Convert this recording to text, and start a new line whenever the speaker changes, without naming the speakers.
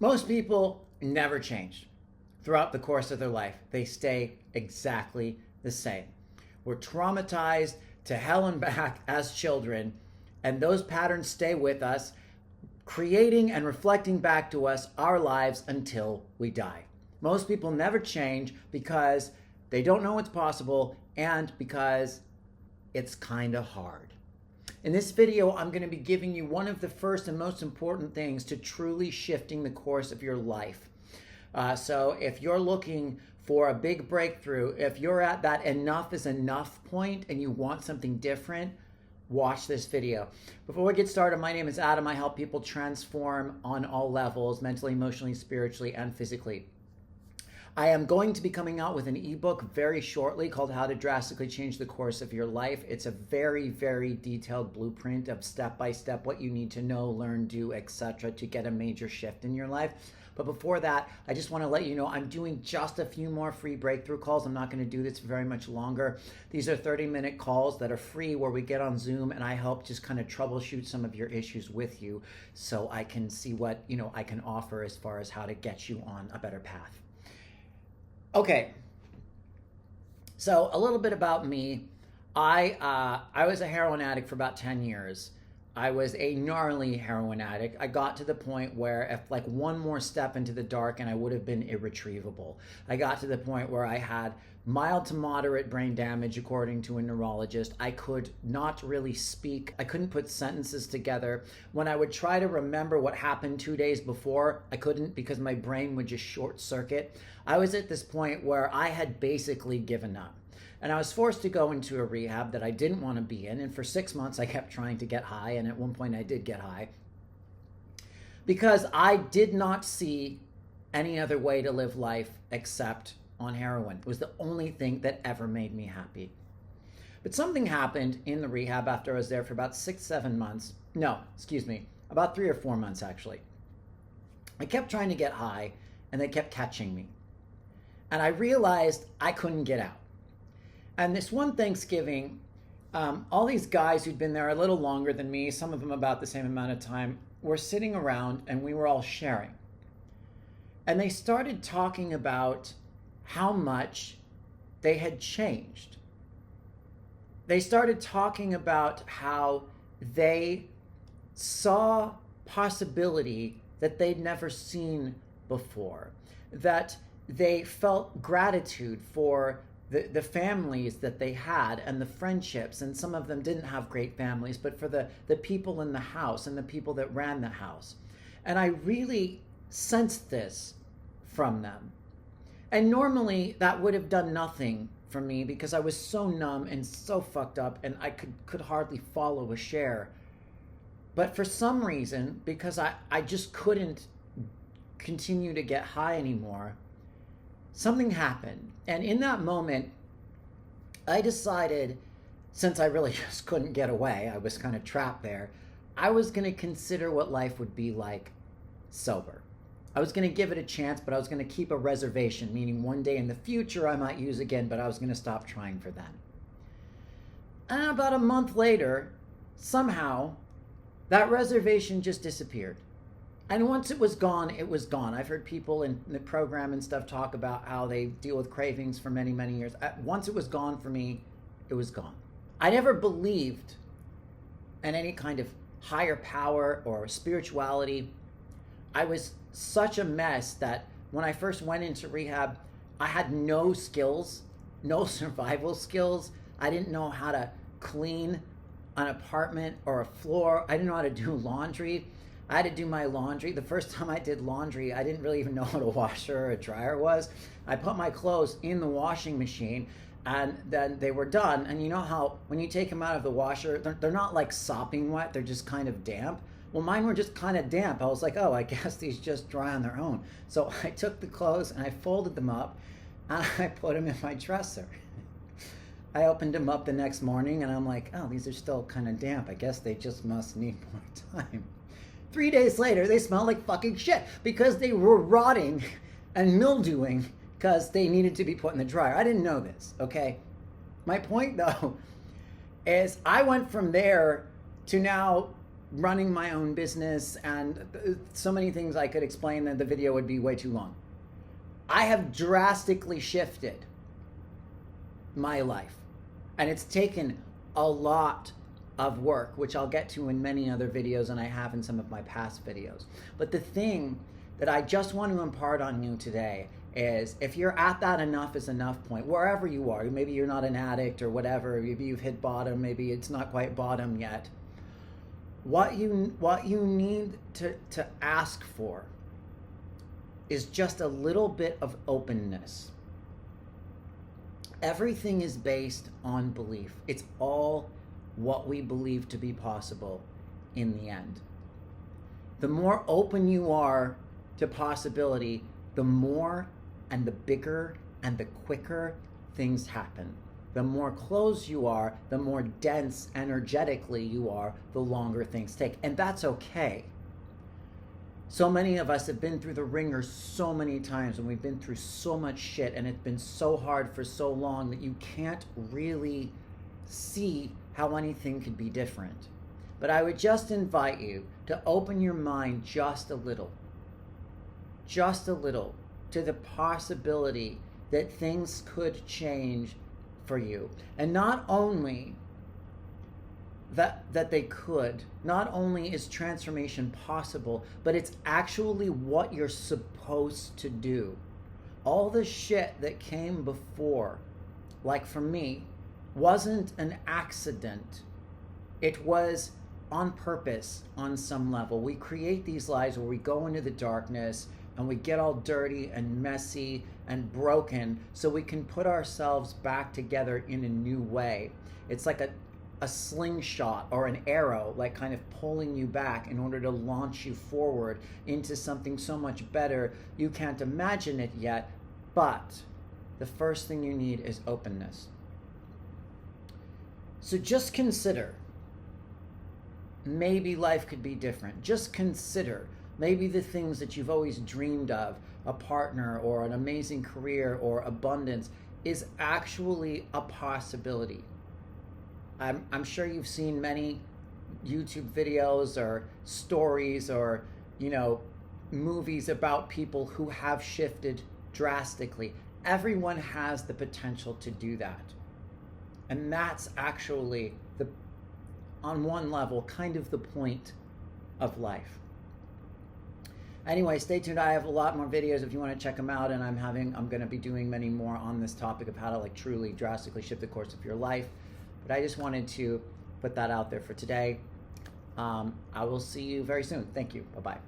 Most people never change throughout the course of their life. They stay exactly the same. We're traumatized to hell and back as children, and those patterns stay with us, creating and reflecting back to us our lives until we die. Most people never change because they don't know what's possible and because it's kind of hard. In this video, I'm going to be giving you one of the first and most important things to truly shifting the course of your life. So if you're looking for a big breakthrough, if you're at that enough is enough point and you want something different, watch this video. Before we get started, my name is Adam. I help people transform on all levels, mentally, emotionally, spiritually, and physically. I am going to be coming out with an ebook very shortly called How to Drastically Change the Course of Your Life. It's a very, very detailed blueprint of step-by-step what you need to know, learn, do, etc. to get a major shift in your life. But before that, I just want to let you know I'm doing just a few more free breakthrough calls. I'm not going to do this very much longer. These are 30-minute calls that are free where we get on Zoom and I help just kind of troubleshoot some of your issues with you so I can see what, I can offer as far as how to get you on a better path. Okay, so a little bit about me. I was a heroin addict for about 10 years. I was a gnarly heroin addict. I got to the point where if like one more step into the dark and I would have been irretrievable. I got to the point where I had mild to moderate brain damage, according to a neurologist. I could not really speak. I couldn't put sentences together. When I would try to remember what happened 2 days before, I couldn't because my brain would just short circuit. I was at this point where I had basically given up. And I was forced to go into a rehab that I didn't want to be in. And for 6 months, I kept trying to get high. And at one point, I did get high. Because I did not see any other way to live life except on heroin. It was the only thing that ever made me happy. But something happened in the rehab after I was there for about 6-7 months. No, excuse me, about 3 or 4 months, actually. I kept trying to get high, and they kept catching me. And I realized I couldn't get out. And this one Thanksgiving, all these guys who'd been there a little longer than me, some of them about the same amount of time, were sitting around and we were all sharing. And they started talking about how much they had changed. They started talking about how they saw possibility that they'd never seen before, that they felt gratitude for the families that they had and the friendships, and some of them didn't have great families, but for the people in the house and the people that ran the house. And I really sensed this from them. And normally that would have done nothing for me because I was so numb and so fucked up and I could hardly follow a share. But for some reason, because I just couldn't continue to get high anymore, something happened. And in that moment, I decided, since I really just couldn't get away, I was kind of trapped there, I was going to consider what life would be like sober. I was going to give it a chance, but I was going to keep a reservation, meaning one day in the future I might use again, but I was going to stop trying for then. And about a month later, somehow, that reservation just disappeared. And once it was gone, it was gone. I've heard people in the program and stuff talk about how they deal with cravings for many, many years. Once it was gone for me, it was gone. I never believed in any kind of higher power or spirituality. I was such a mess that when I first went into rehab, I had no skills, no survival skills. I didn't know how to clean an apartment or a floor. I didn't know how to do laundry. I had to do my laundry. The first time I did laundry, I didn't really even know what a washer or a dryer was. I put my clothes in the washing machine and then they were done. And you know how when you take them out of the washer, they're not like sopping wet, they're just kind of damp. Well, mine were just kind of damp. I was like, oh, I guess these just dry on their own. So I took the clothes and I folded them up and I put them in my dresser. I opened them up the next morning and I'm like, oh, these are still kind of damp. I guess they just must need more time. 3 days later, they smelled like fucking shit because they were rotting and mildewing because they needed to be put in the dryer. I didn't know this, okay? My point, though, is I went from there to now running my own business, and so many things I could explain that the video would be way too long. I have drastically shifted my life, and it's taken a lot of work, which I'll get to in many other videos, and I have in some of my past videos. But the thing that I just want to impart on you today is, if you're at that enough is enough point, wherever you are, maybe you're not an addict or whatever, maybe you've hit bottom, maybe it's not quite bottom yet, what you need to ask for is just a little bit of openness. Everything is based on belief. It's all what we believe to be possible in the end. The more open you are to possibility, the more and the bigger and the quicker things happen. The more closed you are, the more dense energetically you are, the longer things take. And that's okay. So many of us have been through the ringer so many times, and we've been through so much shit, and it's been so hard for so long that you can't really see how anything could be different. But I would just invite you to open your mind just a little to the possibility that things could change for you. And not only that they could, not only is transformation possible, but it's actually what you're supposed to do. All the shit that came before, like for me, wasn't an accident. It was on purpose on some level. We create these lives where we go into the darkness and we get all dirty and messy and broken so we can put ourselves back together in a new way. It's like a slingshot or an arrow, like kind of pulling you back in order to launch you forward into something so much better. You can't imagine it yet, but the first thing you need is openness. So just consider, maybe life could be different. Just consider maybe the things that you've always dreamed of, a partner or an amazing career or abundance, is actually a possibility. I'm sure you've seen many YouTube videos or stories or, movies about people who have shifted drastically. Everyone has the potential to do that. And that's actually, on one level, kind of the point of life. Anyway, stay tuned. I have a lot more videos if you want to check them out, and I'm going to be doing many more on this topic of how to truly drastically shift the course of your life. But I just wanted to put that out there for today. I will see you very soon. Thank you. Bye-bye.